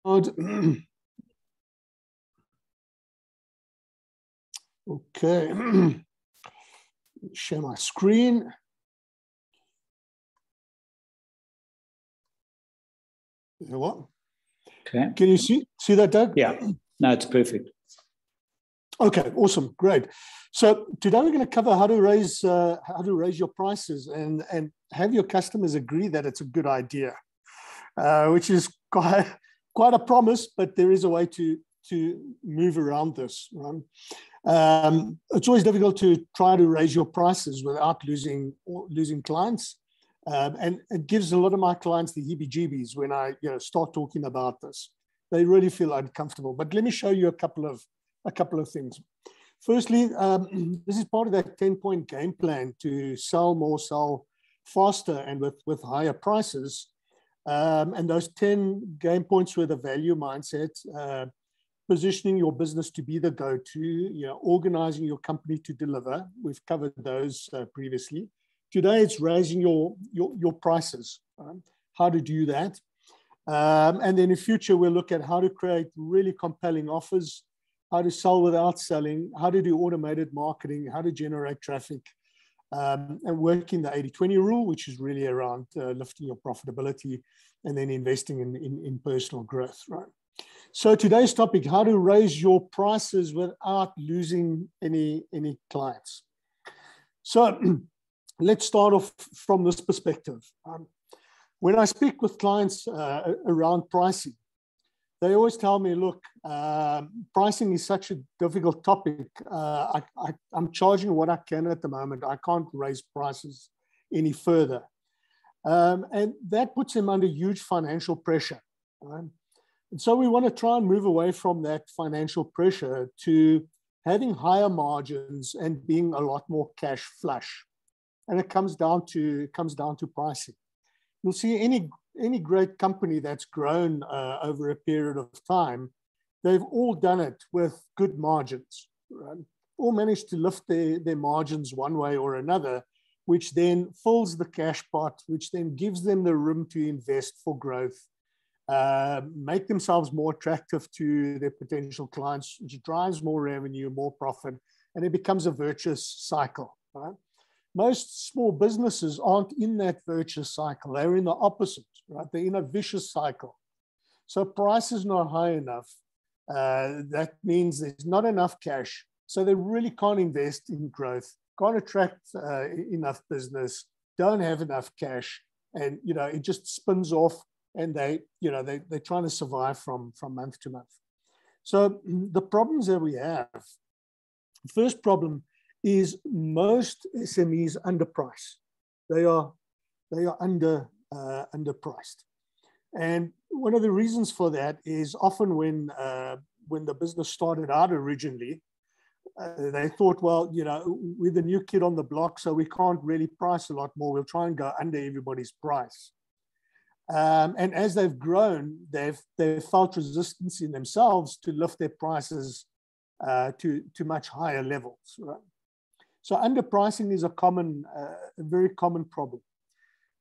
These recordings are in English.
Okay, share my screen. What? Okay. Can you see that, Doug? Yeah. No, it's perfect. Okay, awesome, great. So today we're going to cover how to raise your prices and have your customers agree that it's a good idea, which is quite a promise, but there is a way to move around this. Right? It's always difficult to try to raise your prices without losing clients, and it gives a lot of my clients the heebie-jeebies when I start talking about this. They really feel uncomfortable. But let me show you a couple of things. Firstly, this is part of that 10-point game plan to sell more, sell faster, and with higher prices. And those 10 game points were the value mindset, positioning your business to be the go-to, organizing your company to deliver. We've covered those previously. Today, it's raising your prices, how to do that. And then in future, we'll look at how to create really compelling offers, how to sell without selling, how to do automated marketing, how to generate traffic, and working the 80-20 rule, which is really around lifting your profitability and then investing in personal growth, right? So today's topic, how to raise your prices without losing any clients. So let's start off from this perspective. When I speak with clients around pricing, they always tell me, look, pricing is such a difficult topic. I'm charging what I can at the moment. I can't raise prices any further. And that puts them under huge financial pressure. Right? And so we want to try and move away from that financial pressure to having higher margins and being a lot more cash flush. And it comes down to pricing. You'll see any great company that's grown over a period of time, they've all done it with good margins, right? All managed to lift their margins one way or another, which then fills the cash pot, which then gives them the room to invest for growth, make themselves more attractive to their potential clients, which drives more revenue, more profit, and it becomes a virtuous cycle, right? Most small businesses aren't in that virtuous cycle. They're in the opposite, right? They're in a vicious cycle. So price is not high enough. That means there's not enough cash. So they really can't invest in growth, can't attract enough business, don't have enough cash. And, it just spins off and they're trying to survive from month to month. So the problems that we have, first problem is most SMEs underpriced. They are underpriced. And one of the reasons for that is often when the business started out originally, they thought, well, we're the new kid on the block, so we can't really price a lot more. We'll try and go under everybody's price. And as they've grown, they've felt resistance in themselves to lift their prices to much higher levels, right? So underpricing is a very common problem.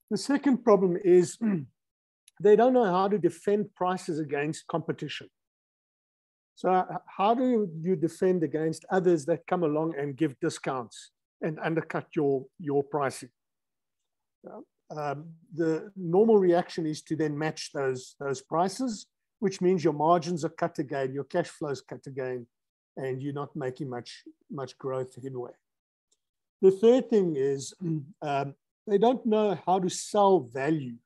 The second problem is they don't know how to defend prices against competition. So how do you defend against others that come along and give discounts and undercut your pricing? The normal reaction is to then match those prices, which means your margins are cut again, your cash flow is cut again, and you're not making much growth headway. The third thing is they don't know how to sell value.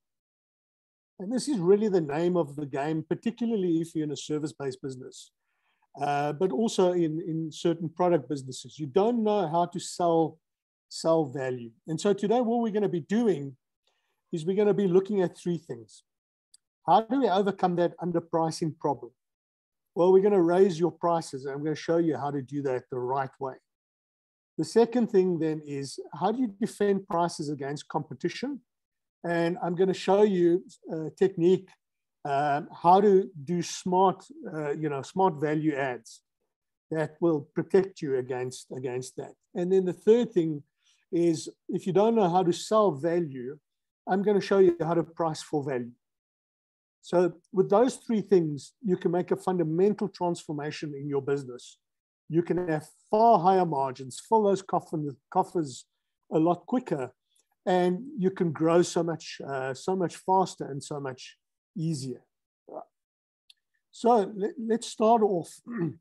And this is really the name of the game, particularly if you're in a service-based business, but also in certain product businesses. You don't know how to sell value. And so today what we're going to be doing is we're going to be looking at three things. How do we overcome that underpricing problem? Well, we're going to raise your prices, and I'm going to show you how to do that the right way. The second thing then is, how do you defend prices against competition? And I'm going to show you a technique, how to do smart value adds that will protect you against that. And then the third thing is, if you don't know how to sell value, I'm going to show you how to price for value. So with those three things, you can make a fundamental transformation in your business. You can have far higher margins, fill those coffers a lot quicker, and you can grow so much faster and so much easier. So let's start off, and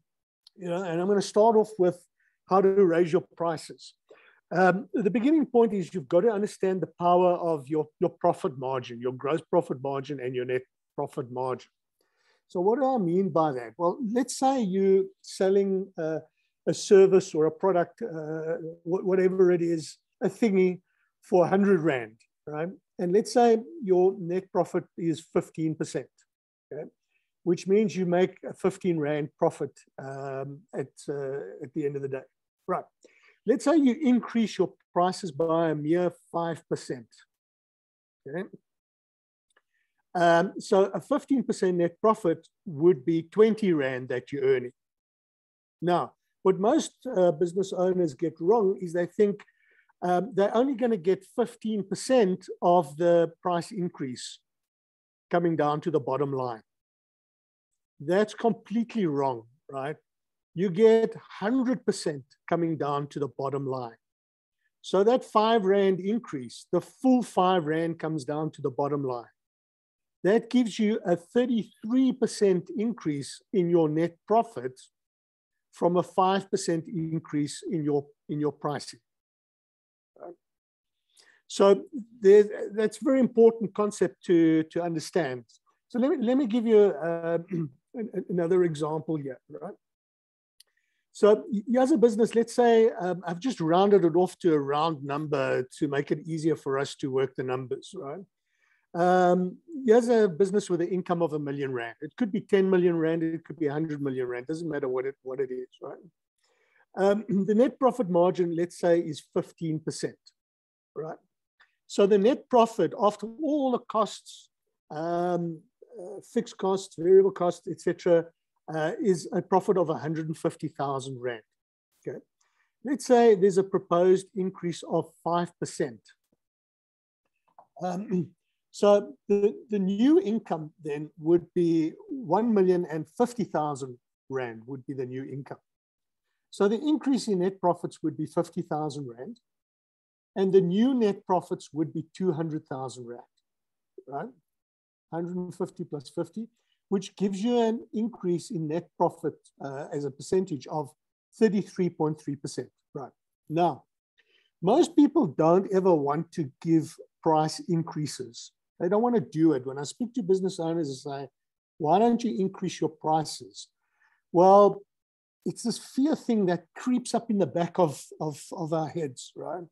I'm going to start off with how to raise your prices. The beginning point is you've got to understand the power of your profit margin, your gross profit margin and your net profit margin. So what do I mean by that? Well, let's say you're selling a service or a product, whatever it is, a thingy for 100 Rand, right? And let's say your net profit is 15%, okay? Which means you make a 15 Rand profit at the end of the day, right? Let's say you increase your prices by a mere 5%, okay? So a 15% net profit would be 20 Rand that you're earning. Now, what most business owners get wrong is they think they're only going to get 15% of the price increase coming down to the bottom line. That's completely wrong, right? You get 100% coming down to the bottom line. So that 5 Rand increase, the full 5 Rand comes down to the bottom line. That gives you a 33% increase in your net profit from a 5% increase in your pricing. So that's a very important concept to understand. So let me give you another example here, right? So as a business, let's say I've just rounded it off to a round number to make it easier for us to work the numbers, right? Here's a business with an income of R1 million. It could be 10 million Rand, it could be 100 million Rand, doesn't matter what it is, right? The net profit margin, let's say, is 15%, right? So the net profit after all the costs, fixed costs, variable costs, etc., is a profit of 150,000 Rand. Okay, let's say there's a proposed increase of 5%. So the new income then would be 1,050,000 Rand would be the new income. So the increase in net profits would be 50,000 Rand, and the new net profits would be 200,000 Rand, right? 150 plus 50, which gives you an increase in net profit as a percentage of 33.3%, right? Now, most people don't ever want to give price increases. They don't want to do it. When I speak to business owners, I say, why don't you increase your prices? Well, it's this fear thing that creeps up in the back of our heads, right?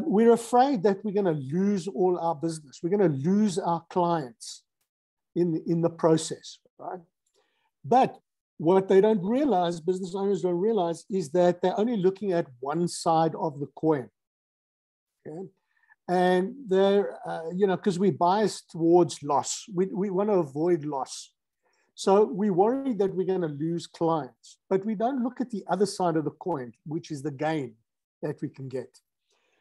We're afraid that we're going to lose all our business. We're going to lose our clients in the process, right? But what they don't realize, business owners don't realize, is that they're only looking at one side of the coin, okay? And they're, because we're biased towards loss. We want to avoid loss. So we worry that we're going to lose clients, but we don't look at the other side of the coin, which is the gain that we can get.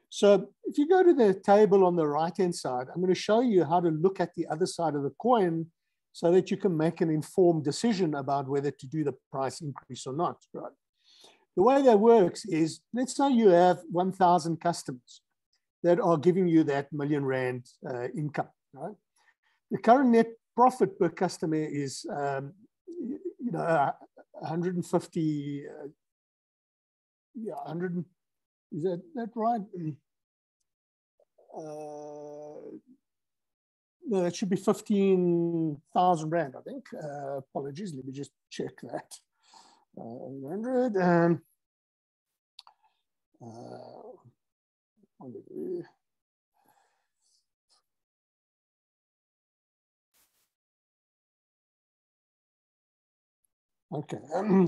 So if you go to the table on the right-hand side, I'm going to show you how to look at the other side of the coin so that you can make an informed decision about whether to do the price increase or not, right? The way that works is, let's say you have 1,000 customers that are giving you that R1 million income, right? The current net profit per customer is, 150, 100, is that right? No, that should be 15,000 Rand, I think. Apologies, let me just check that. 100 and okay,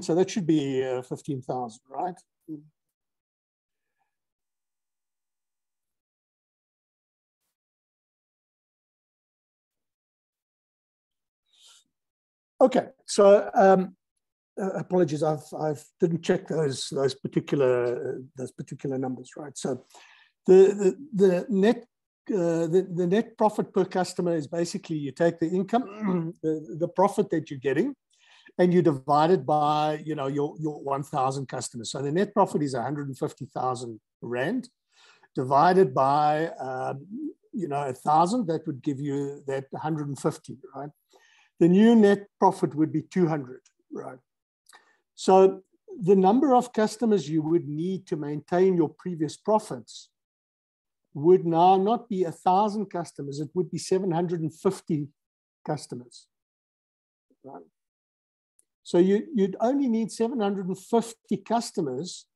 so that should be 15,000, right? Okay, so apologies, I didn't check those particular numbers, right? So the net the net profit per customer is basically you take the income, the profit that you're getting, and you divide it by your 1,000 customers. So the net profit is 150,000 Rand divided by 1,000. That would give you that 150, right? The new net profit would be 200, right? So the number of customers you would need to maintain your previous profits would now not be 1,000 customers, it would be 750 customers, right? So you'd only need 750 customers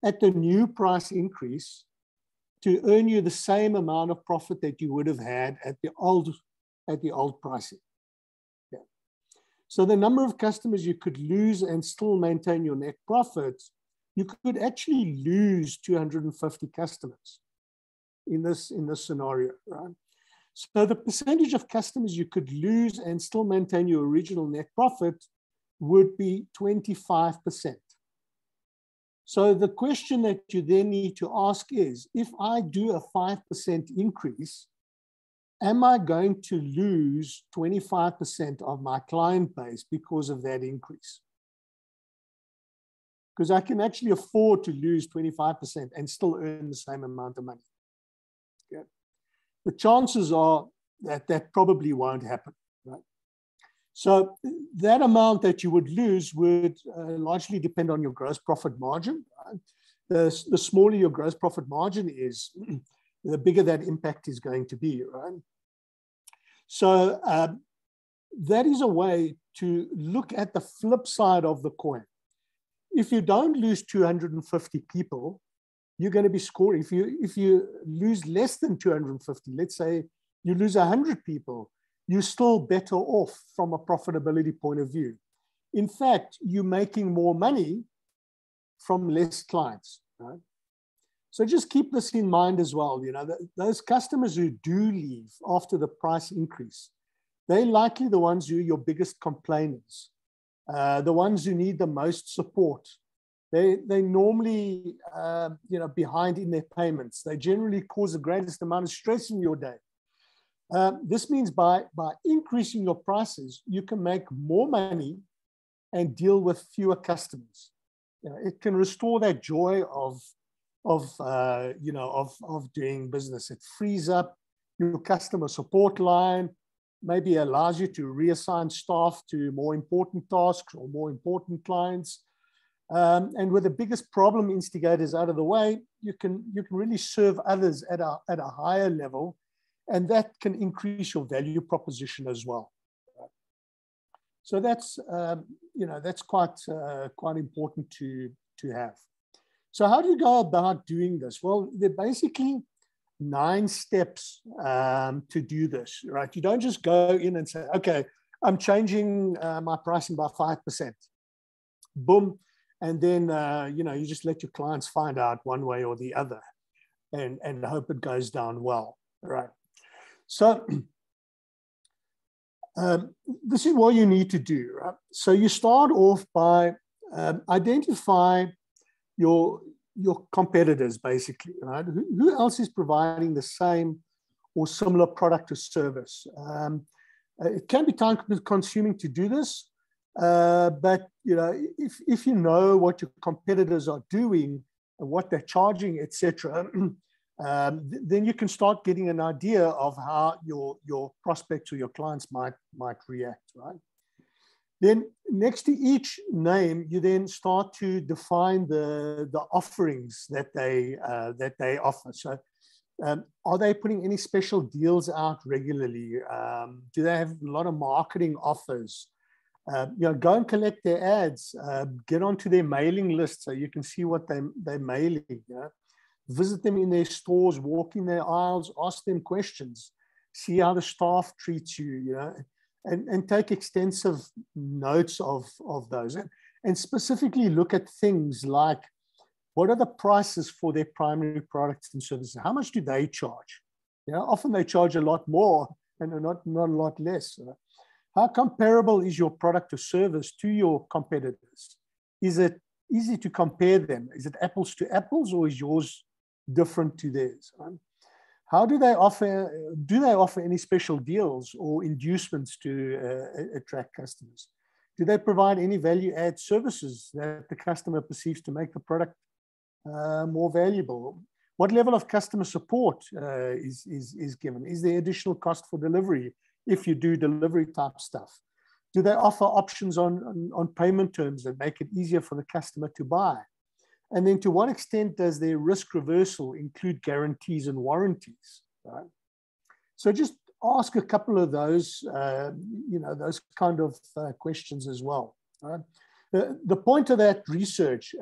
at the new price increase to earn you the same amount of profit that you would have had at the old pricing. Yeah. So the number of customers you could lose and still maintain your net profit, you could actually lose 250 customers in this scenario, right? So the percentage of customers you could lose and still maintain your original net profit would be 25%. So the question that you then need to ask is, if I do a 5% increase, am I going to lose 25% of my client base because of that increase? Because I can actually afford to lose 25% and still earn the same amount of money. Okay. The chances are that that probably won't happen, right? So that amount that you would lose would largely depend on your gross profit margin. Right? The smaller your gross profit margin is, the bigger that impact is going to be, right? So that is a way to look at the flip side of the coin. If you don't lose 250 people, you're going to be scoring. If you lose less than 250, let's say you lose 100 people, you're still better off from a profitability point of view. In fact, you're making more money from less clients, right? So just keep this in mind as well. Those customers who do leave after the price increase, they're likely the ones who are your biggest complainers, the ones who need the most support. They normally behind in their payments. They generally cause the greatest amount of stress in your day. This means by increasing your prices, you can make more money and deal with fewer customers. It can restore that joy of doing business. It frees up your customer support line, maybe allows you to reassign staff to more important tasks or more important clients. And with the biggest problem instigators out of the way, you can really serve others at a higher level. And that can increase your value proposition as well. So that's quite important to have. So how do you go about doing this? Well, there are basically 9 steps to do this, right? You don't just go in and say, okay, I'm changing my pricing by 5%. Boom. And then, you just let your clients find out one way or the other and hope it goes down well, right? So this is what you need to do, right? So you start off by identify your competitors, basically, right? Who else is providing the same or similar product or service? It can be time-consuming to do this, but if you know what your competitors are doing and what they're charging, etc., then you can start getting an idea of how your prospects or your clients might react, right? Then next to each name, you then start to define the offerings that they offer. So are they putting any special deals out regularly? Do they have a lot of marketing offers? Go and collect their ads, get onto their mailing list so you can see what they're mailing. Visit them in their stores, walk in their aisles, ask them questions, see how the staff treats you, and take extensive notes of those. And specifically look at things like, what are the prices for their primary products and services? How much do they charge? Often they charge a lot more and not a lot less. How comparable is your product or service to your competitors? Is it easy to compare them? Is it apples to apples, or is yours different to theirs? How do they offer any special deals or inducements to attract customers? Do they provide any value add services that the customer perceives to make the product more valuable? What level of customer support is given? Is there additional cost for delivery if you do delivery type stuff? Do they offer options on payment terms that make it easier for the customer to buy? And then to what extent does their risk reversal include guarantees and warranties? Right? So just ask a couple of those, those kind of questions as well. Right? The point of that research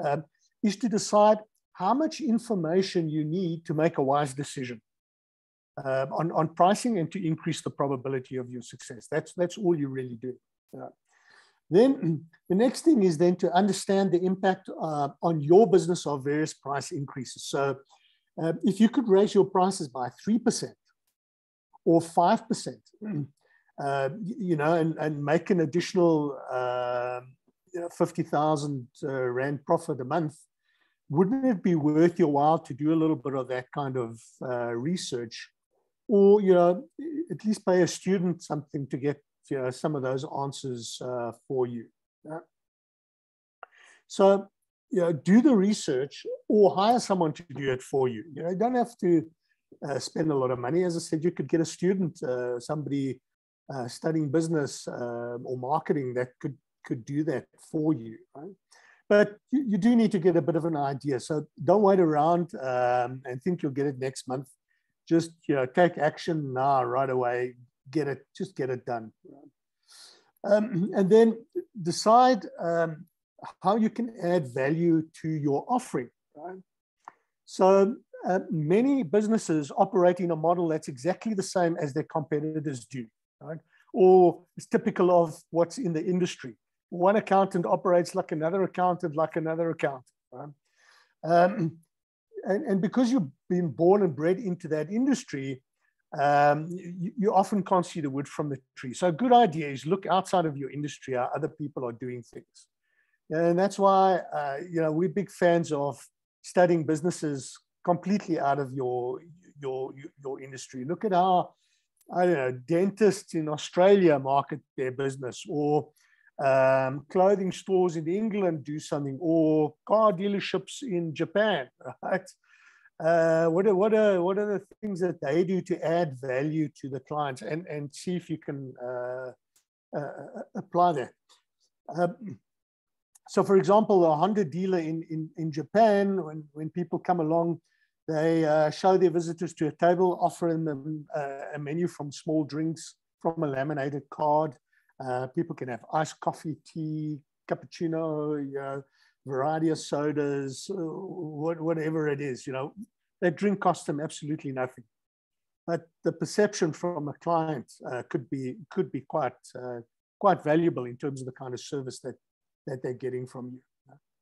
is to decide how much information you need to make a wise decision on pricing and to increase the probability of your success. That's all you really do. Then the next thing is then to understand the impact on your business of various price increases. So if you could raise your prices by 3% or 5%, and make an additional 50,000 Rand profit a month, wouldn't it be worth your while to do a little bit of that kind of research, or at least pay a student something to get some of those answers for you? So do the research or hire someone to do it for you. You don't have to spend a lot of money. As I said, you could get a student, somebody studying business or marketing that could do that for you, right? But you do need to get a bit of an idea. So don't wait around and think you'll get it next month. Just take action now, right away. Just get it done. And then decide how you can add value to your offering. Right? So many businesses operate in a model that's exactly the same as their competitors do, right? Or it's typical of what's in the industry. One accountant operates like another accountant, right? And because you've been born and bred into that industry, you often can't see the wood from the tree. So a good idea is look outside of your industry how other people are doing things. And that's why we're big fans of studying businesses completely out of your industry. Look at how, I don't know, dentists in Australia market their business, or clothing stores in England do something, or car dealerships in Japan, right? What are the things that they do to add value to the clients, and see if you can apply that. So for example, a Honda dealer in Japan, when people come along, they show their visitors to a table, offering them a menu from small drinks, from a laminated card. People can have iced coffee, tea, cappuccino, variety of sodas, whatever it is. That drink costs them absolutely nothing. But the perception from a client could be quite valuable in terms of the kind of service that they're getting from you.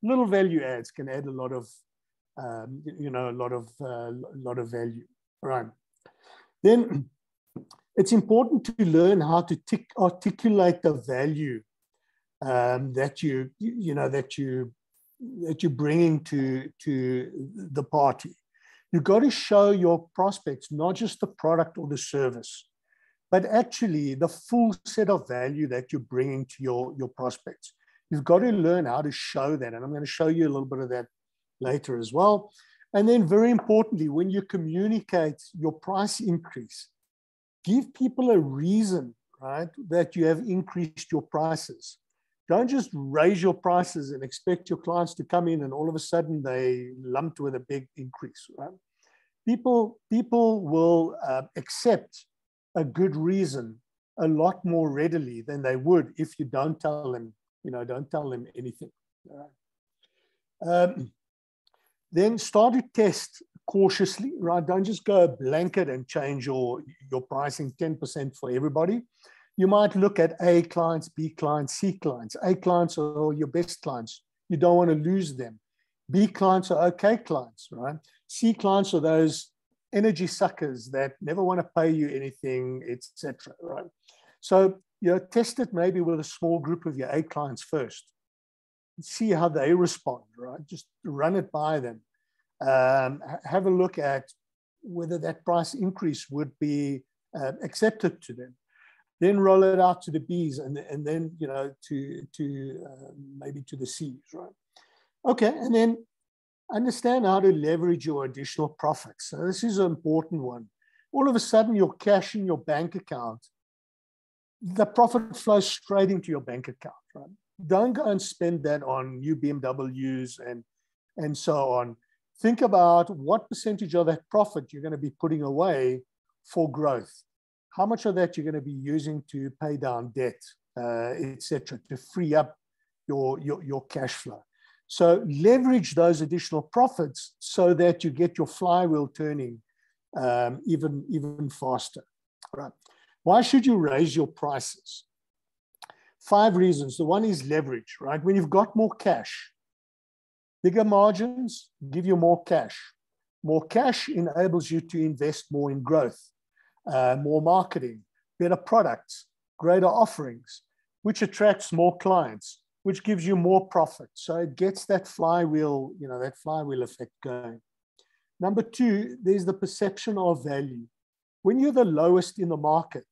Little value adds can add a lot of value. Right. Then it's important to learn how to articulate the value that you're bringing to the party. You've got to show your prospects not just the product or the service, but actually the full set of value that you're bringing to your prospects. You've got to learn how to show that, and I'm going to show you a little bit of that later as well. And then very importantly, when you communicate your price increase, give people a reason, right, that you have increased your prices. Don't just raise your prices and expect your clients to come in and all of a sudden they lumped with a big increase, right? People will accept a good reason a lot more readily than they would if you don't tell them, anything. Right? Then start to test cautiously, right? Don't just go blanket and change your pricing 10% for everybody. You might look at A clients, B clients, C clients. A clients are your best clients. You don't want to lose them. B clients are okay clients, right? C clients are those energy suckers that never want to pay you anything, etc. Right? So test it maybe with a small group of your A clients first. See how they respond, right? Just run it by them. Have a look at whether that price increase would be accepted to them. Then roll it out to the Bs, and then, you know, maybe to the Cs, right? Okay, and then understand how to leverage your additional profits. So this is an important one. All of a sudden, your cash in your bank account, the profit flows straight into your bank account, right? Don't go and spend that on new BMWs and so on. Think about what percentage of that profit you're going to be putting away for growth. How much of that you're going to be using to pay down debt, etc., to free up your cash flow. So leverage those additional profits so that you get your flywheel turning even faster. Right? Why should you raise your prices? 5 reasons. The one is leverage, right? When you've got more cash, bigger margins give you more cash. More cash enables you to invest more in growth, more marketing, better products, greater offerings, which attracts more clients, which gives you more profit. So it gets that flywheel, you know, that flywheel effect going. Number 2, there's the perception of value. When you're the lowest in the market,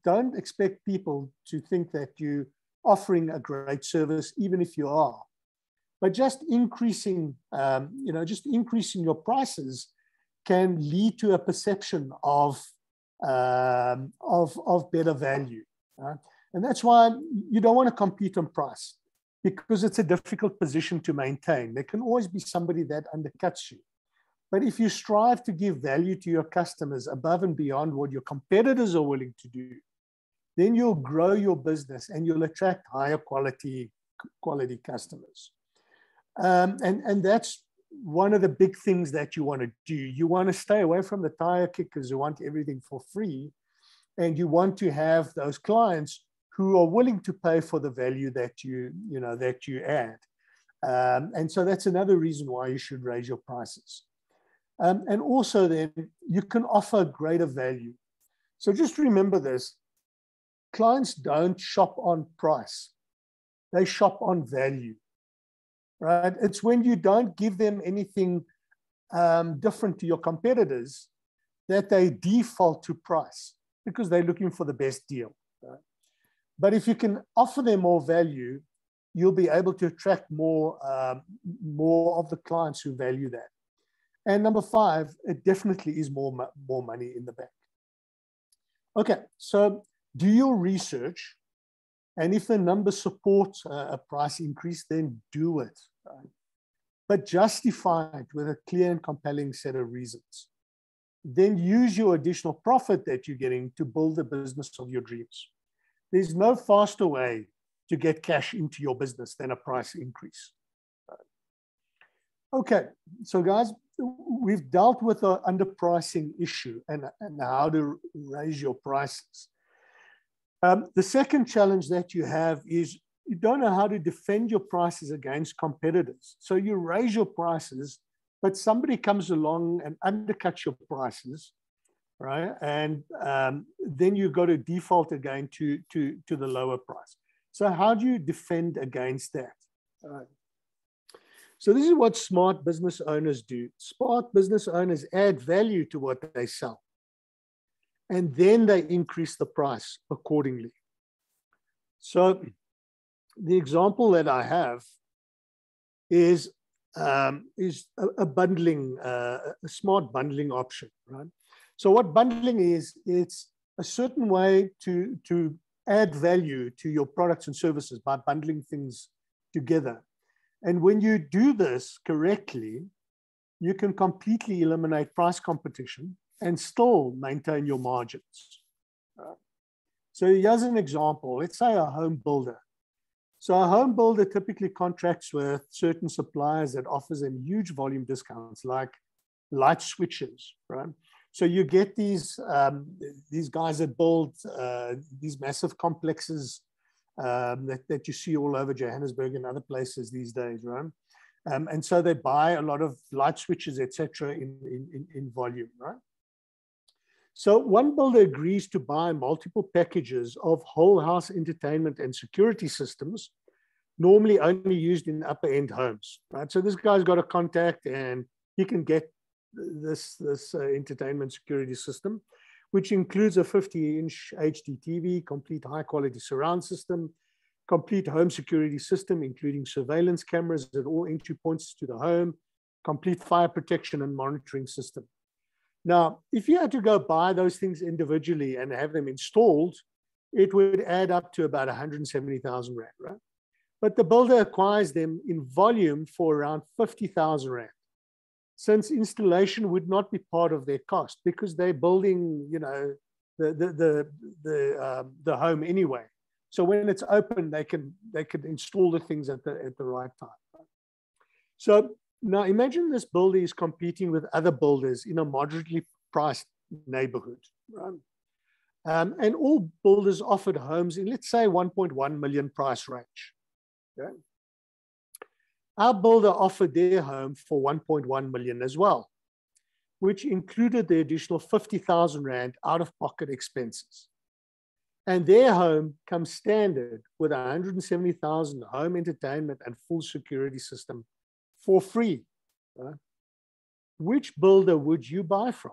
don't expect people to think that you're offering a great service, even if you are. But just increasing, just increasing your prices can lead to a perception of better value. Right? And that's why you don't want to compete on price, because it's a difficult position to maintain. There can always be somebody that undercuts you. But if you strive to give value to your customers above and beyond what your competitors are willing to do, then you'll grow your business and you'll attract higher quality customers. And that's one of the big things that you want to do. You want to stay away from the tire kickers who want everything for free, and you want to have those clients who are willing to pay for the value that you add. And so that's another reason why you should raise your prices. And also then you can offer greater value. So just remember this, clients don't shop on price. They shop on value, right? It's when you don't give them anything different to your competitors that they default to price, because they're looking for the best deal. Right? But if you can offer them more value, you'll be able to attract more of the clients who value that. And number 5, it definitely is more money in the bank. Okay, so do your research, and if the numbers support a price increase, then do it. Right? But justify it with a clear and compelling set of reasons. Then use your additional profit that you're getting to build the business of your dreams. There's no faster way to get cash into your business than a price increase. Okay, so guys, we've dealt with the underpricing issue and how to raise your prices. The second challenge that you have is you don't know how to defend your prices against competitors. So you raise your prices, but somebody comes along and undercuts your prices, right? And then you go to default again to the lower price. So how do you defend against that? So this is what smart business owners do. Smart business owners add value to what they sell, and then they increase the price accordingly. So the example that I have is a bundling, a smart bundling option, right? So what bundling is, it's a certain way to add value to your products and services by bundling things together. And when you do this correctly, you can completely eliminate price competition and still maintain your margins. So here's an example. Let's say a home builder. So a home builder typically contracts with certain suppliers that offers them huge volume discounts, like light switches, right? So you get these guys that build these massive complexes that you see all over Johannesburg and other places these days, right? And so they buy a lot of light switches, etc., in volume, right? So one builder agrees to buy multiple packages of whole house entertainment and security systems, normally only used in upper end homes, right? So this guy's got a contact and he can get this entertainment security system, which includes a 50-inch HD TV, complete high-quality surround system, complete home security system, including surveillance cameras at all entry points to the home, complete fire protection and monitoring system. Now, if you had to go buy those things individually and have them installed, it would add up to about 170,000 Rand, right? But the builder acquires them in volume for around 50,000 Rand, since installation would not be part of their cost because they're building, you know, the home anyway. So when it's open, they can install the things at the right time. So now imagine this builder is competing with other builders in a moderately priced neighborhood, right? And all builders offered homes in, let's say, 1.1 million price range. Okay? Our builder offered their home for 1.1 million as well, which included the additional 50,000 Rand out-of-pocket expenses. And their home comes standard with 170,000 home entertainment and full security system for free. Right? Which builder would you buy from?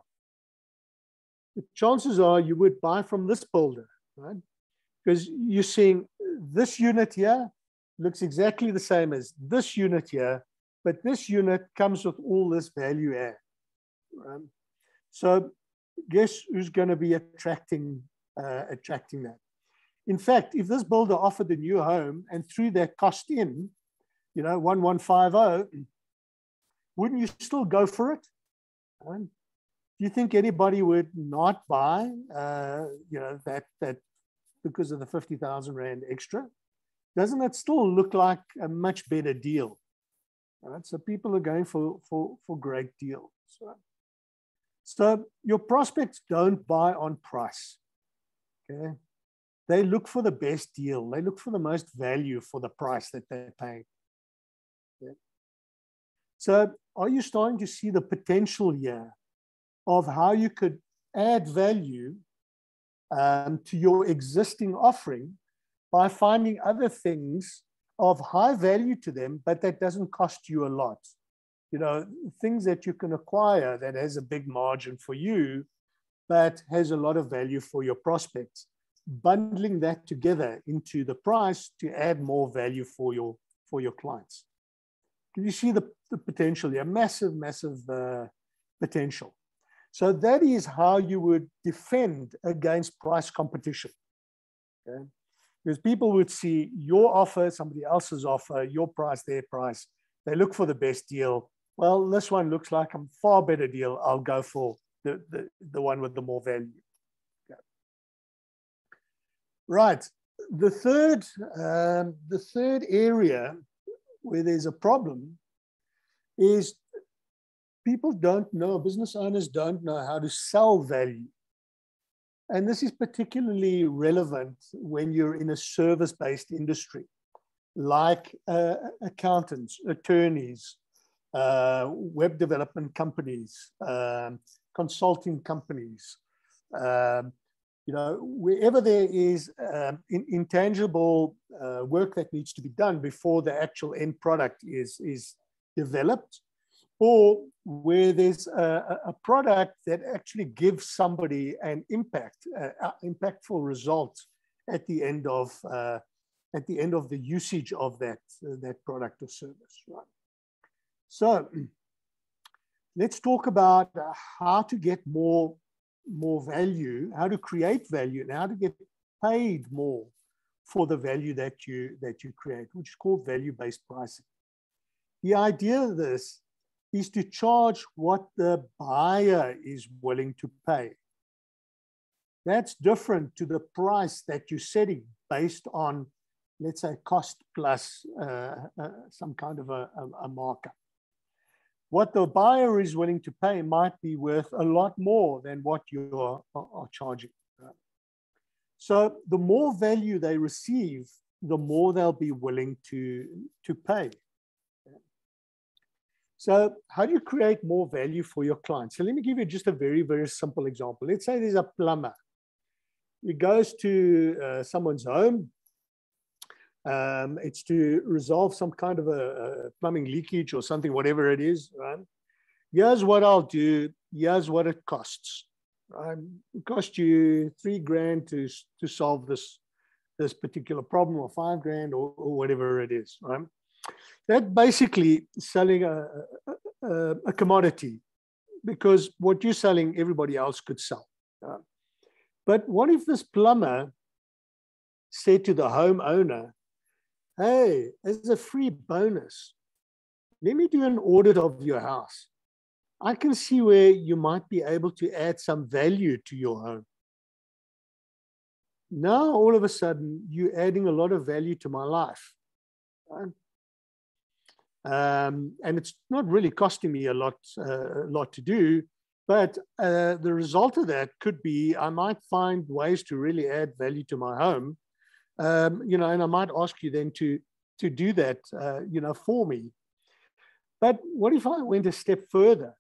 The chances are you would buy from this builder, right? Because you're seeing this unit here looks exactly the same as this unit here, but this unit comes with all this value add. Right? So guess who's going to be attracting that? In fact, if this builder offered a new home and threw that cost in, you know, 1150, wouldn't you still go for it? Right? Do you think anybody would not buy, you know, that because of the 50,000 Rand extra? Doesn't it still look like a much better deal? Right? So people are going for great deals. Right? So your prospects don't buy on price. Okay, they look for the best deal. They look for the most value for the price that they're paying. Okay? So are you starting to see the potential here of how you could add value to your existing offering by finding other things of high value to them, but that doesn't cost you a lot? You know, things that you can acquire that has a big margin for you, but has a lot of value for your prospects. Bundling that together into the price to add more value for your clients. Can you see the potential here? Massive potential. So that is how you would defend against price competition. Okay? Because people would see your offer, somebody else's offer, your price, their price. They look for the best deal. Well, this one looks like a far better deal. I'll go for the one with the more value. Okay. Right. The third area where there's a problem is people don't know, business owners don't know how to sell value. And this is particularly relevant when you're in a service-based industry, like accountants, attorneys, web development companies, consulting companies. You know, wherever there is intangible work that needs to be done before the actual end product is developed, or where there's a product that actually gives somebody an impactful result at the end of the usage of that product or service, right? So let's talk about how to get more value, how to create value, and how to get paid more for the value that you create, which is called value-based pricing. The idea of this is to charge what the buyer is willing to pay. That's different to the price that you're setting based on, let's say, cost plus some kind of a markup. What the buyer is willing to pay might be worth a lot more than what you are charging. So the more value they receive, the more they'll be willing to pay. So how do you create more value for your clients? So let me give you just a very, very simple example. Let's say there's a plumber. He goes to someone's home. It's to resolve some kind of a plumbing leakage or something, whatever it is, right? here's what I'll do, here's what it costs. It costs you $3,000 to solve this particular problem, or $5,000, or whatever it is, right? That basically selling a commodity, because what you're selling, everybody else could sell. But what if this plumber said to the homeowner, hey, as a free bonus, let me do an audit of your house. I can see where you might be able to add some value to your home. Now, all of a sudden, you're adding a lot of value to my life. Right? And it's not really costing me a lot to do, but the result of that could be I might find ways to really add value to my home, and I might ask you then to do that, for me. But what if I went a step further?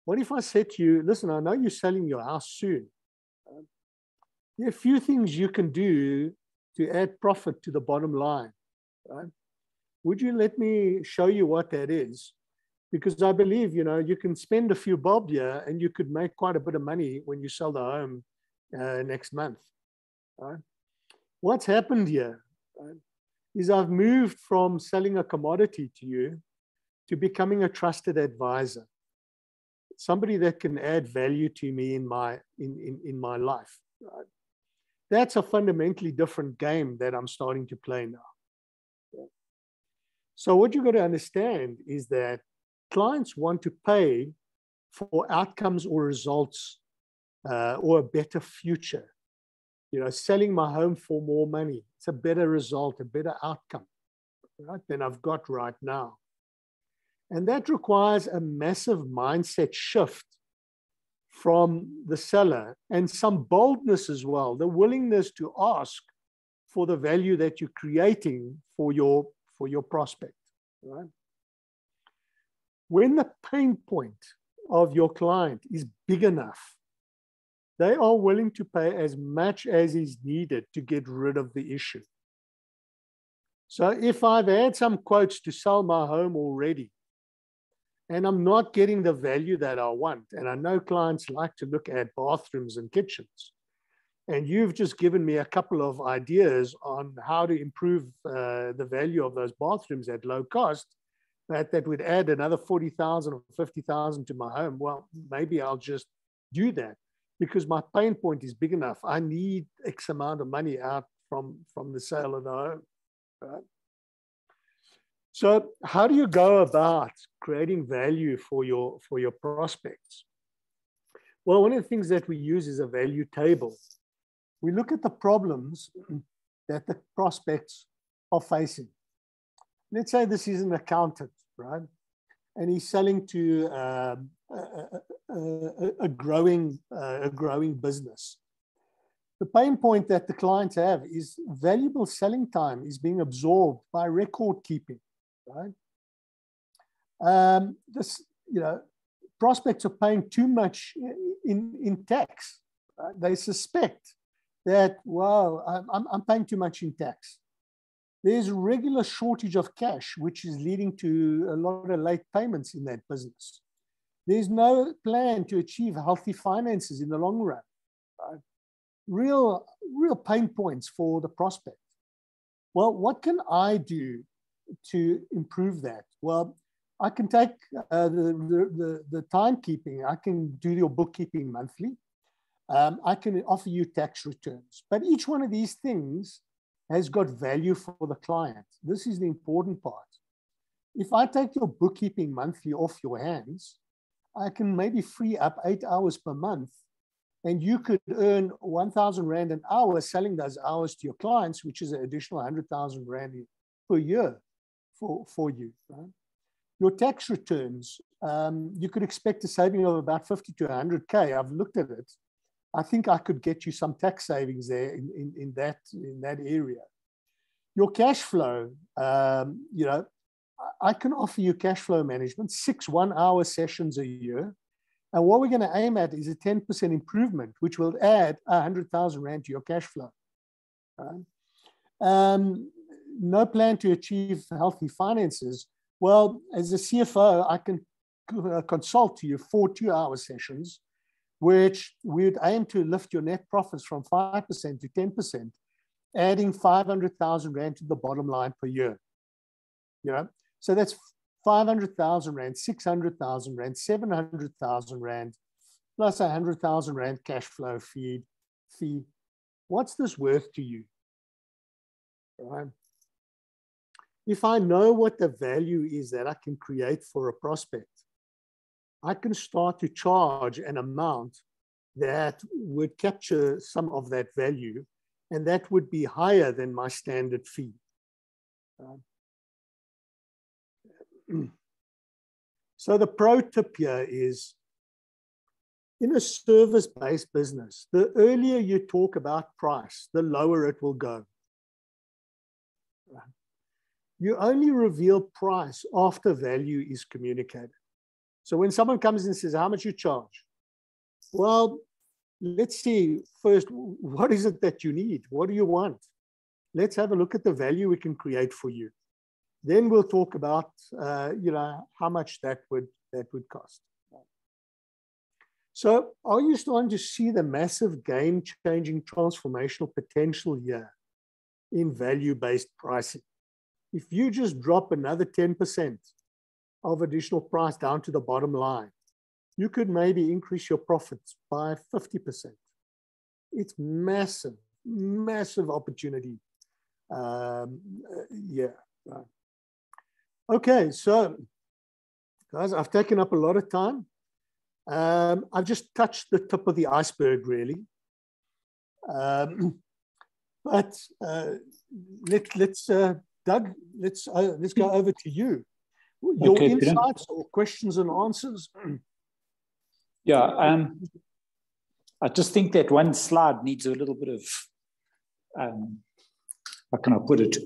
What if I said to you, listen, I know you're selling your house soon. There are a few things you can do to add profit to the bottom line, right? Would you let me show you what that is? Because I believe, you can spend a few bob here and you could make quite a bit of money when you sell the home next month. Right? What's happened here, right, is I've moved from selling a commodity to you to becoming a trusted advisor, somebody that can add value to me in my life. Right? That's a fundamentally different game that I'm starting to play now. So what you've got to understand is that clients want to pay for outcomes or results or a better future. Selling my home for more money, it's a better result, a better outcome, right, than I've got right now. And that requires a massive mindset shift from the seller and some boldness as well, the willingness to ask for the value that you're creating for your prospect, right? When the pain point of your client is big enough, they are willing to pay as much as is needed to get rid of the issue. So if I've had some quotes to sell my home already, and I'm not getting the value that I want, and I know clients like to look at bathrooms and kitchens, and you've just given me a couple of ideas on how to improve the value of those bathrooms at low cost, that would add another 40,000 or 50,000 to my home. Well, maybe I'll just do that because my pain point is big enough. I need X amount of money out from the sale of the home. Right? So how do you go about creating value for your prospects? Well, one of the things that we use is a value table. We look at the problems that the prospects are facing. Let's say this is an accountant, right? And he's selling to a growing business. The pain point that the clients have is valuable selling time is being absorbed by record keeping, right? Prospects are paying too much in tax. Right? They suspect that, wow, I'm paying too much in tax. There's a regular shortage of cash, which is leading to a lot of late payments in that business. There's no plan to achieve healthy finances in the long run. Right? Real pain points for the prospect. Well, what can I do to improve that? Well, I can take the timekeeping. I can do your bookkeeping monthly. I can offer you tax returns. But each one of these things has got value for the client. This is the important part. If I take your bookkeeping monthly off your hands, I can maybe free up 8 hours per month, and you could earn 1,000 Rand an hour selling those hours to your clients, which is an additional 100,000 Rand per year for you. Right? Your tax returns, you could expect a saving of about 50 to 100K. I've looked at it. I think I could get you some tax savings there in that area. Your cash flow, I can offer you cash flow management, 6 1-hour sessions a year. And what we're going to aim at is a 10% improvement, which will add 100,000 Rand to your cash flow. Right? No plan to achieve healthy finances. Well, as a CFO, I can consult you for 2-hour sessions, which we'd aim to lift your net profits from 5% to 10%, adding 500,000 Rand to the bottom line per year. You know, so that's 500,000 Rand, 600,000 Rand, 700,000 Rand, plus 100,000 Rand cash flow fee. What's this worth to you? Right? If I know what the value is that I can create for a prospect, I can start to charge an amount that would capture some of that value, and that would be higher than my standard fee. So the pro tip here is, in a service-based business, the earlier you talk about price, the lower it will go. You only reveal price after value is communicated. So when someone comes and says, how much you charge? Well, let's see first, what is it that you need? What do you want? Let's have a look at the value we can create for you. Then we'll talk about, you know, how much that would cost. So are you starting to see the massive game-changing transformational potential here in value-based pricing? If you just drop another 10% of additional price down to the bottom line, you could maybe increase your profits by 50%. It's massive, massive opportunity. Yeah, right. Okay, so guys, I've taken up a lot of time. I've just touched the tip of the iceberg, really. But let's Doug, let's go over to you. Your Okay, insights or questions and answers. Yeah, I just think that one slide needs a little bit of, how can I put it,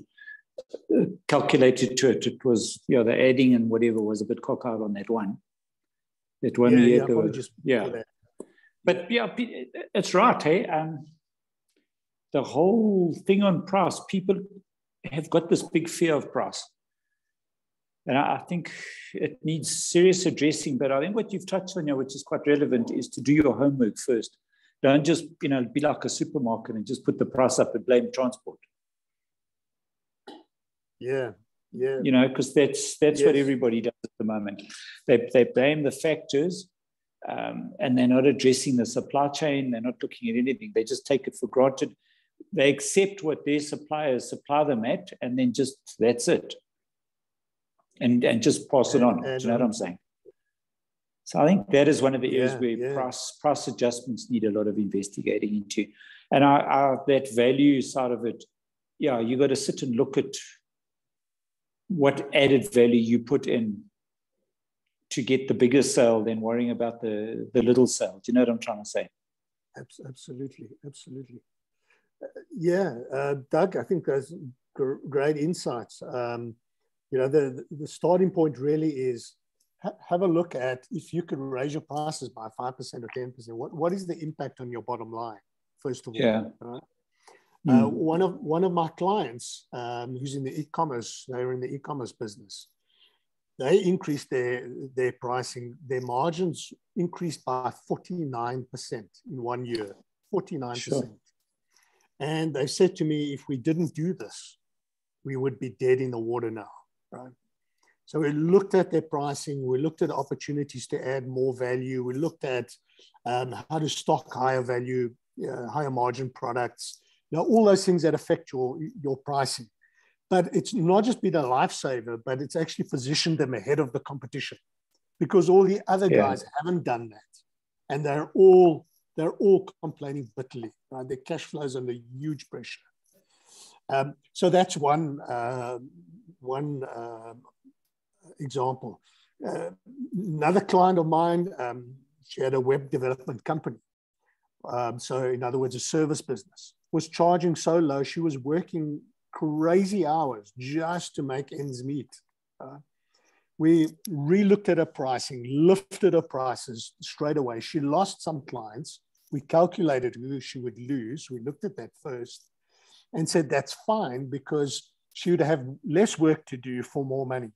calculated to it. It was, you know, the adding and whatever was a bit cock out on that one. That one year ago. Yeah. But yeah, it's right, hey? The whole thing on price, people have got this big fear of price. And I think it needs serious addressing. But I think what you've touched on here, which is quite relevant, is to do your homework first. Don't just, you know, be like a supermarket and just put the price up and blame transport. Yeah, yeah. You know, because that's yes. What everybody does at the moment. They blame the factors, and they're not addressing the supply chain. They're not looking at anything. They just take it for granted. They accept what their suppliers supply them at, and then just that's it. And just pass it on. Do you know what I'm saying? So I think that is one of the areas where price adjustments need a lot of investigating into. And that value side of it, yeah, you got to sit and look at what added value you put in to get the bigger sale than worrying about the little sale. Do you know what I'm trying to say? Absolutely, absolutely. Doug, I think those great insights. You know, the starting point really is have a look at if you could raise your prices by 5% or 10%. What is the impact on your bottom line? First of all, yeah. Right? One of my clients who's in the e-commerce, they're in the e-commerce business. They increased their pricing. Their margins increased by 49% in 1 year. 49%. Sure. And they said to me, if we didn't do this, we would be dead in the water now. Right. So we looked at their pricing. We looked at opportunities to add more value. We looked at how to stock higher value, higher margin products. You know, all those things that affect your pricing. But it's not just been a lifesaver, but it's actually positioned them ahead of the competition because all the other guys haven't done that, and they're all complaining bitterly. Right, their cash flows under huge pressure. So that's one example. Another client of mine, she had a web development company. So in other words, a service business, was charging so low, she was working crazy hours just to make ends meet. We re-looked at her pricing, lifted her prices straight away. She lost some clients. We calculated who she would lose. We looked at that first and said, that's fine because she would have less work to do for more money.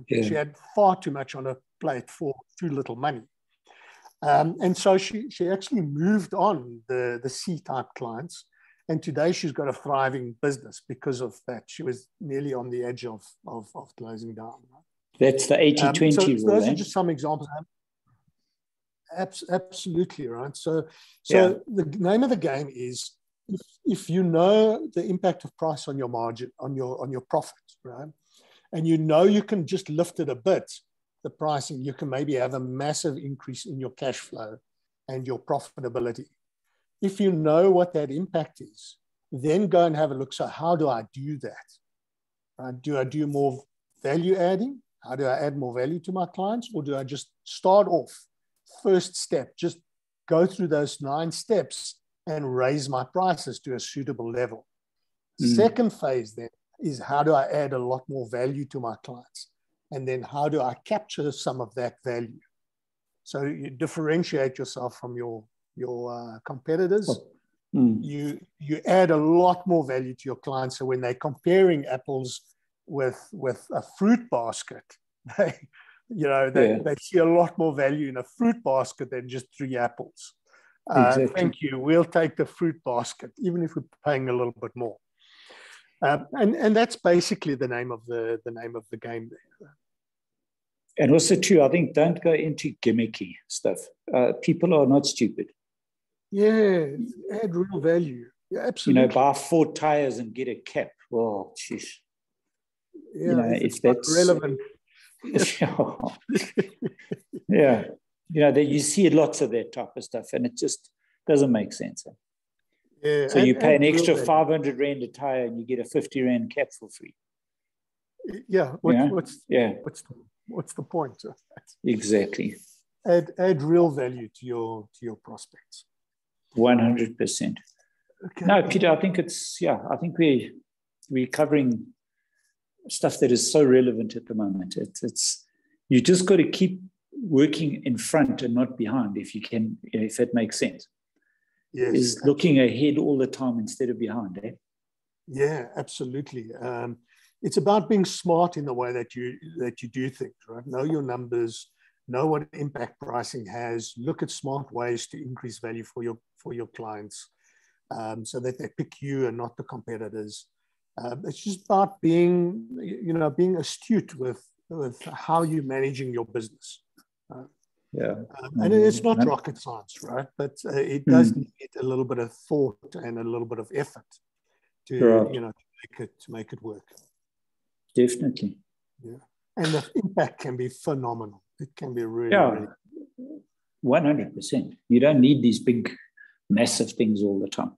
She had far too much on her plate for too little money. And so she actually moved on the C-type clients. And today she's got a thriving business because of that. She was nearly on the edge of closing down. That's the 80-20 so rule. Those are just some examples. Absolutely, right. So the name of the game is, if you know the impact of price on your margin, on your profit, right, and you know you can just lift it a bit, the pricing, you can maybe have a massive increase in your cash flow and your profitability. If you know what that impact is, then go and have a look. So how do I do that? Do I do more value adding? How do I add more value to my clients? Or do I just start off, first step, just go through those 9 steps and raise my prices to a suitable level? Second phase then is, how do I add a lot more value to my clients? And then how do I capture some of that value? So you differentiate yourself from your competitors. You add a lot more value to your clients. So when they're comparing apples with a fruit basket, they see a lot more value in a fruit basket than just 3 apples. Exactly. Thank you. We'll take the fruit basket, even if we're paying a little bit more. And that's basically the name of the game there. And also too, I think, don't go into gimmicky stuff. People are not stupid. Yeah, add real value. Yeah, absolutely. Buy 4 tires and get a cap. Oh, sheesh. Yeah, if that's relevant. Yeah. You see lots of that type of stuff, and it just doesn't make sense. Yeah, so you pay an extra 500 Rand a tire and you get a 50 Rand cap for free. Yeah. What's the point? Exactly. Add real value to your prospects. 100%. Okay. No, Peter, I think I think we're covering stuff that is so relevant at the moment. It's you just got to keep working in front and not behind, if you can, if that makes sense. Yes. Is looking ahead all the time instead of behind, eh? Yeah, absolutely. It's about being smart in the way that you do things, right? Know your numbers, know what impact pricing has, look at smart ways to increase value for your clients, so that they pick you and not the competitors. It's just about being astute with how you're managing your business. And it's not rocket science, right? But it does need a little bit of thought and a little bit of effort to make it work. Definitely. Yeah. And the impact can be phenomenal. It can be really 100%. You don't need these big, massive things all the time.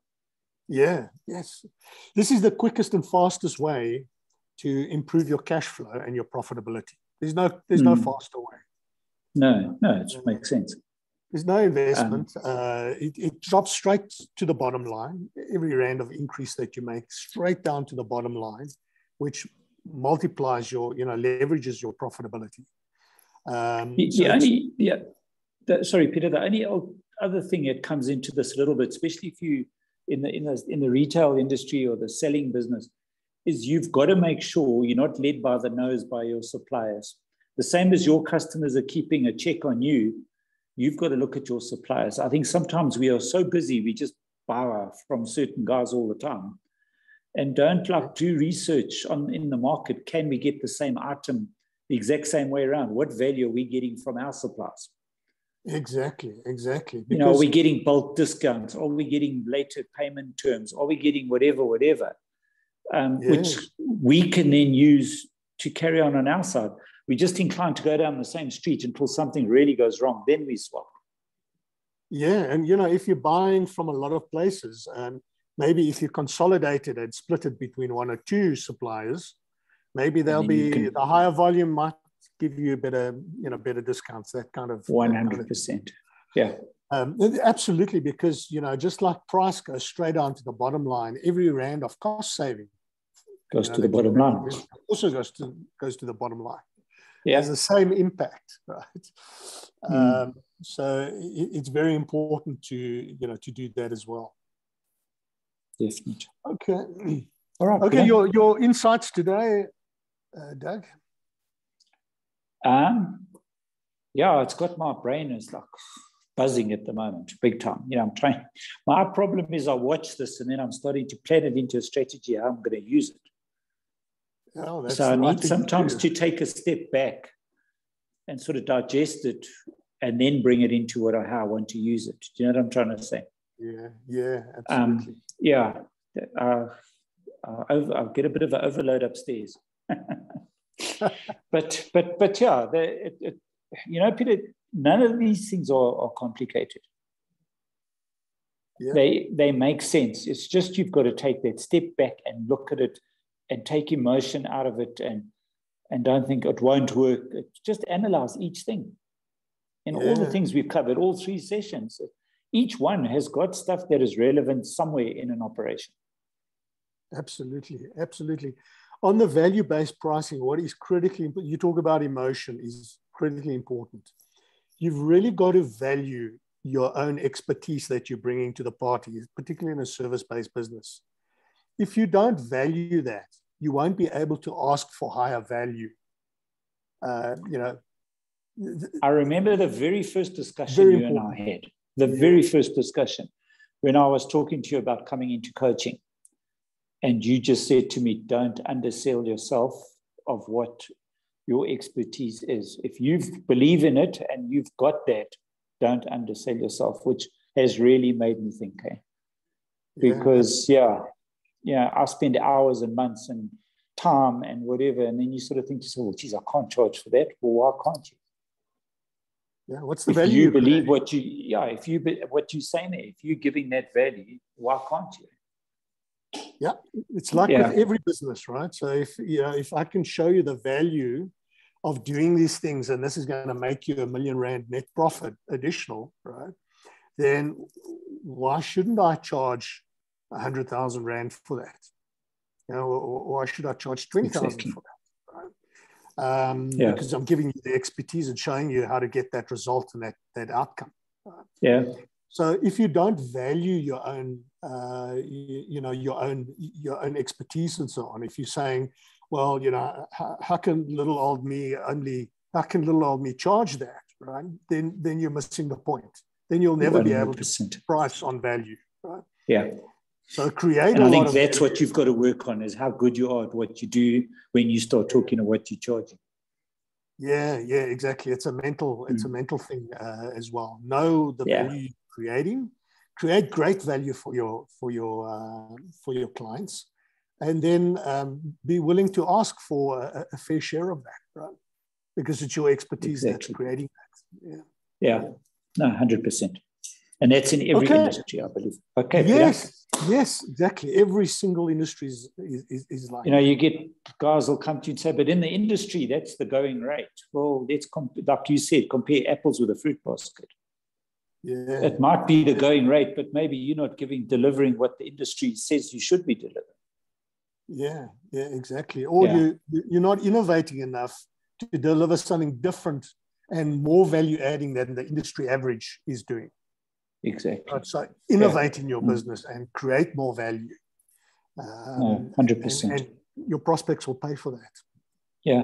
Yeah, yes. This is the quickest and fastest way to improve your cash flow and your profitability. There's no faster way. No, it makes sense. There's no investment. It drops straight to the bottom line. Every Rand of increase that you make, straight down to the bottom line, which multiplies leverages your profitability. Sorry, Peter. The only other thing that comes into this a little bit, especially if you in the retail industry or the selling business, is you've got to make sure you're not led by the nose by your suppliers. The same as your customers are keeping a check on you, you've got to look at your suppliers. I think sometimes we are so busy, we just borrow from certain guys all the time, and don't do research in the market. Can we get the same item the exact same way around? What value are we getting from our suppliers? Exactly. Because, are we getting bulk discounts? Are we getting later payment terms? Are we getting whatever, which we can then use to carry on our side? We're just inclined to go down the same street until something really goes wrong. Then we swap. Yeah, and if you're buying from a lot of places, and maybe if you consolidate it and split it between 1 or 2 suppliers, maybe the higher volume might give you better discounts. That kind of 100%. Yeah. Absolutely, because just like price goes straight down to the bottom line, every Rand of cost saving goes to the bottom line. Also goes to the bottom line. Yeah. Has the same impact, right? So it's very important to do that as well. Definitely. Okay. All right. Okay. Your insights today, Doug. yeah, it's got my brain is like buzzing at the moment, big time. You know, I'm trying. My problem is I watch this and then I'm starting to plan it into a strategy how I'm going to use it. Oh, that's so I need sometimes to take a step back and sort of digest it and then bring it into how I want to use it. Do you know what I'm trying to say? Yeah, absolutely. I'll get a bit of an overload upstairs. but yeah, you know, Peter, none of these things are complicated. Yeah. They make sense. It's just you've got to take that step back and look at it and take emotion out of it and don't think it won't work. Just analyze each thing. And all the things we've covered, all 3 sessions, each one has got stuff that is relevant somewhere in an operation. Absolutely, absolutely. On the value-based pricing, what is critically important, you talk about emotion, is critically important. You've really got to value your own expertise that you're bringing to the party, particularly in a service-based business. If you don't value that, you won't be able to ask for higher value. You know, I remember the very first discussion you and I had, the very first discussion, when I was talking to you about coming into coaching. And you just said to me, don't undersell yourself of what your expertise is. If you believe in it and you've got that, don't undersell yourself, which has really made me think. Because, I spend hours and months and time and whatever, and then you sort of think to yourself, well, geez, I can't charge for that. Well, why can't you? Yeah, what's the value? If you believe what you're saying there, if you're giving that value, why can't you? Yeah, it's like with every business, right? So if I can show you the value of doing these things, and this is going to make you R1 million net profit additional, right? Then why shouldn't I charge 100,000 Rand for that? You know, or why should I charge 20,000 for that? Right? Because I'm giving you the expertise and showing you how to get that result and that outcome. Right? Yeah. So if you don't value your own, your own expertise and so on, if you're saying, well, you know, how can little old me charge that, right? Then you're missing the point. Then you'll never 100%. Be able to price on value, right? Yeah. So create. And I think that's what you've got to work on, is how good you are at what you do when you start talking of what you're charging. Yeah, exactly. It's a mental thing as well. Know the value you're creating. Create great value for your clients, and then be willing to ask for a fair share of that, right? Because it's your expertise that's creating that. Yeah. No, 100%. And that's in every industry, I believe. Okay. Yes, exactly. Every single industry is like. You know, you get guys will come to you and say, but in the industry, that's the going rate. Well, let's like you said, compare apples with a fruit basket. Yeah. It might be the going rate, but maybe you're not delivering what the industry says you should be delivering. Yeah, exactly. Or you're not innovating enough to deliver something different and more value adding than the industry average is doing. Exactly. Right? So innovate in your business and create more value. 100%. And your prospects will pay for that. Yeah,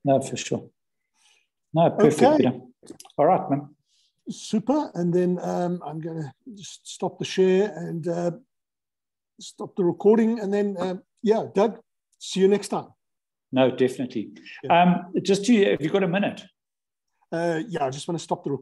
no, for sure. No, perfect. Okay. All right, man. Super. And then I'm going to just stop the share and stop the recording. And then, Doug, see you next time. No, definitely. Have you got a minute? I just want to stop the recording.